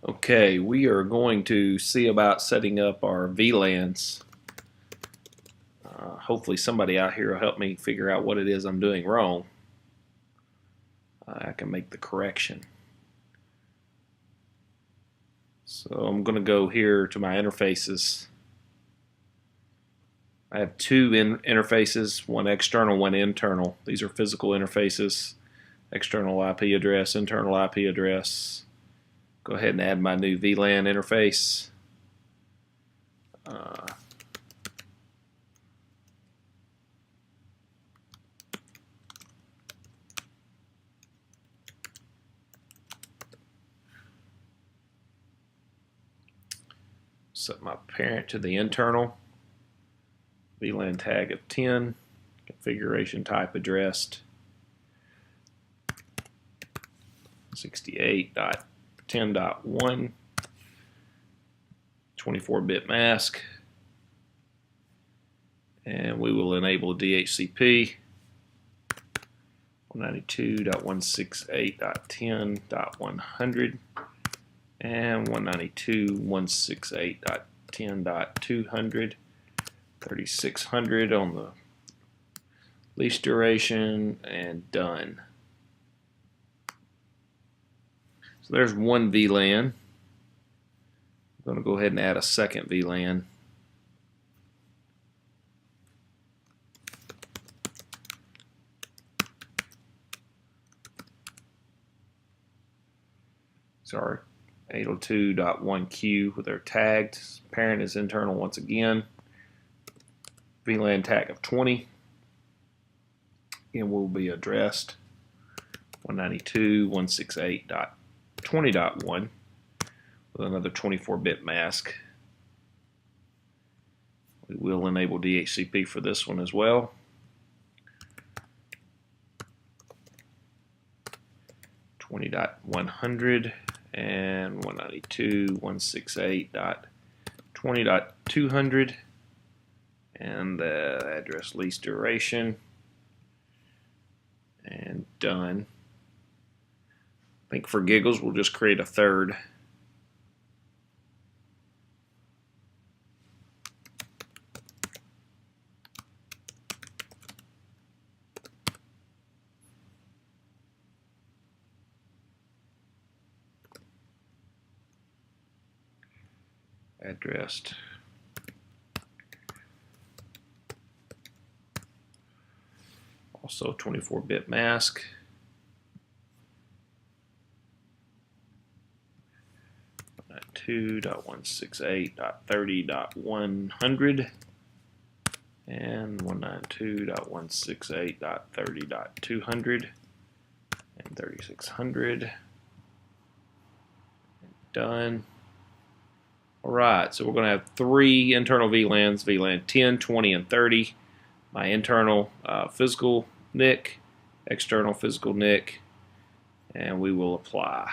Okay, we are going to see about setting up our VLANs. Hopefully somebody out here will help me figure out what it is I'm doing wrong. I can make the correction. So I'm going to go here to my interfaces. I have two interfaces, one external, one internal. These are physical interfaces, external IP address, internal IP address. Go ahead and add my new vLAN interface. Set my parent to the internal. VLAN tag of 10. Configuration type addressed 68.10.1. 24-bit mask. And we will enable DHCP 192.168.10.100 and 192.168.10.200. 3600 on the least duration, and done. So there's one VLAN. I'm going to go ahead and add a second VLAN. Sorry, 802.1Q with their tagged. Parent is internal once again. VLAN tag of 20. Again, will be addressed 192.168.20.1 with another 24-bit mask. We will enable DHCP for this one as well. .100 and 192.168.20.200. And the address least duration, and done. I think for giggles we'll just create a third. Addressed also 24-bit mask. .192.168.30.100 and 192.168.30.200 and 3600. Done. Alright, so we're going to have three internal VLANs, VLAN 10, 20, and 30. My internal physical NIC, external physical NIC, and we will apply.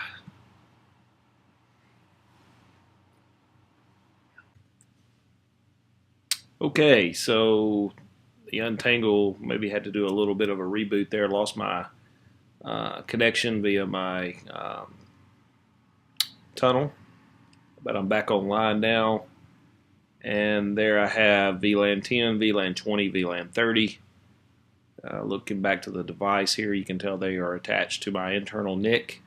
Okay, so the Untangle maybe had to do a little bit of a reboot there. Lost my connection via my tunnel, but I'm back online now. And there I have VLAN 10, VLAN 20, VLAN 30. Looking back to the device here, you can tell they are attached to my internal NIC.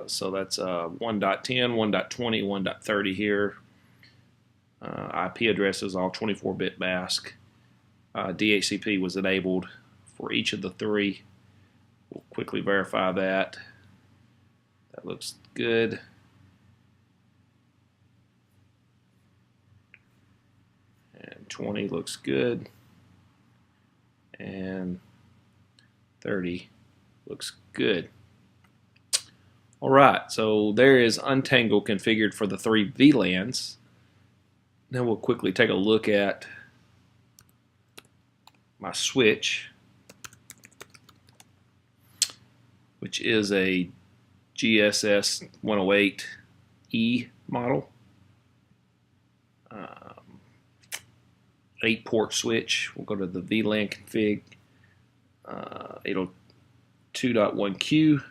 So that's 1.10, 1.20, 1.30 here. IP addresses, all 24-bit mask. DHCP was enabled for each of the three. We'll quickly verify that. That looks good. And 20 looks good. And 30 looks good. Alright, so there is Untangle configured for the three VLANs. Now we'll quickly take a look at my switch, which is a GSS 108E model. 8-port switch. We'll go to the VLAN config, 802.1Q,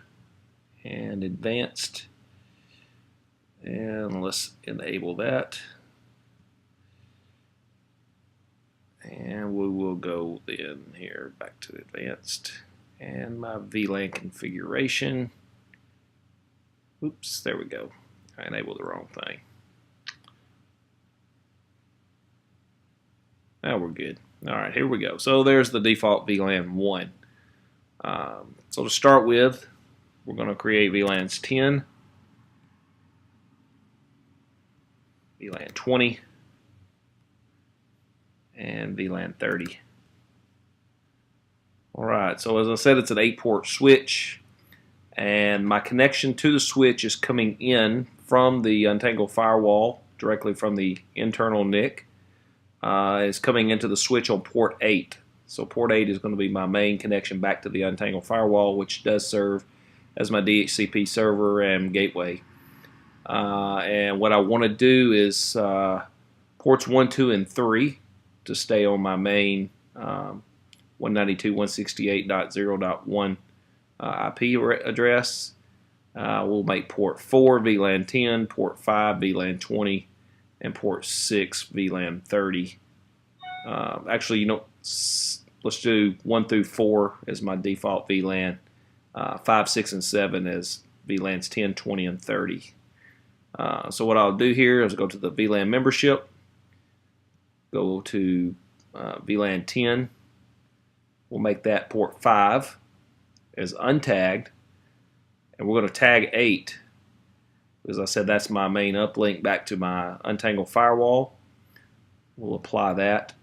and advanced, and let's enable that, and we will go then here back to advanced and my VLAN configuration. Oops, there we go. I enabled the wrong thing. Now we're good. Alright, here we go. So there's the default VLAN 1. So to start with, we're going to create VLANs 10, VLAN 20, and VLAN 30. Alright, so as I said, it's an 8-port switch, and my connection to the switch is coming in from the Untangle firewall, directly from the internal NIC. Is coming into the switch on port 8. So port 8 is going to be my main connection back to the Untangle firewall, which does serve as my DHCP server and gateway. And what I want to do is ports 1, 2, and 3 to stay on my main 192.168.0.1 IP address. We'll make port 4 VLAN 10, port 5 VLAN 20, and port 6 VLAN 30. Actually, you know, let's do 1 through 4 as my default VLAN, 5, 6, and 7 as VLANs 10, 20, and 30. So what I'll do here is go to the VLAN membership, go to VLAN 10. We'll make that port 5 as untagged, and we're going to tag 8. As I said, that's my main uplink back to my Untangle firewall. We'll apply that.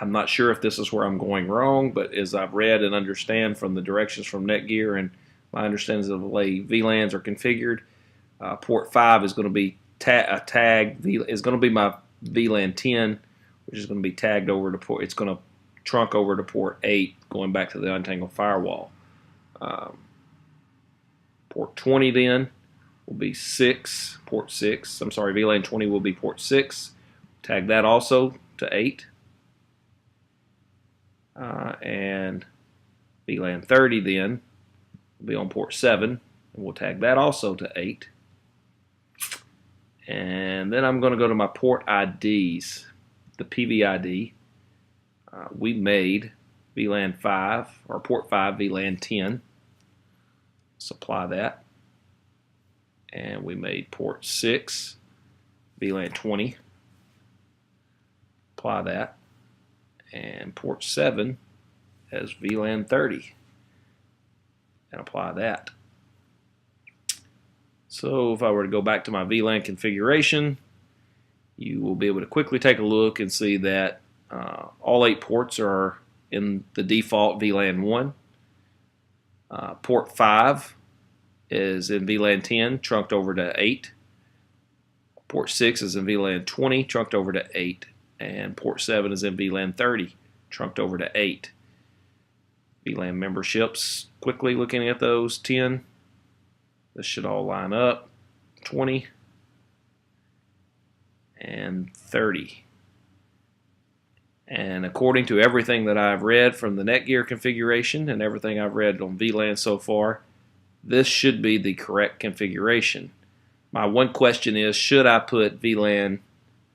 I'm not sure if this is where I'm going wrong, but as I've read and understand from the directions from Netgear and my understanding of the way VLANs are configured, port 5 is going to be is going to be my VLAN 10, which is going to be tagged over to port. It's going to trunk over to port 8, going back to the Untangle firewall. Port 20 then will be port 6. I'm sorry, VLAN 20 will be port 6. Tag that also to 8. And VLAN 30 then will be on port 7, and we'll tag that also to 8. And then I'm going to go to my port IDs, the PVID. We made VLAN 5, or port 5 VLAN 10. Supply that. And we made port 6 VLAN 20. Apply that. And port 7 as VLAN 30. And apply that. So if I were to go back to my VLAN configuration, you will be able to quickly take a look and see that all 8 ports are in the default VLAN 1. Port 5 is in VLAN 10, trunked over to 8. Port 6 is in VLAN 20, trunked over to 8. And port 7 is in VLAN 30, trunked over to 8. VLAN memberships, quickly looking at those, 10. This should all line up. 20 and 30. And according to everything that I've read from the Netgear configuration and everything I've read on VLAN so far, this should be the correct configuration. My one question is, should I put VLAN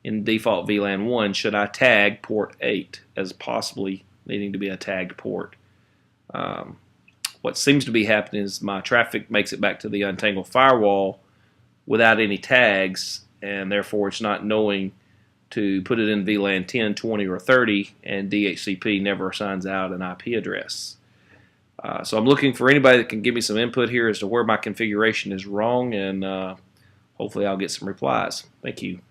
in default VLAN 1, should I tag port 8 as possibly needing to be a tagged port? What seems to be happening is my traffic makes it back to the Untangle firewall without any tags, and therefore it's not knowing to put it in VLAN 10, 20, or 30, and DHCP never assigns out an IP address. So I'm looking for anybody that can give me some input here as to where my configuration is wrong, and hopefully I'll get some replies. Thank you.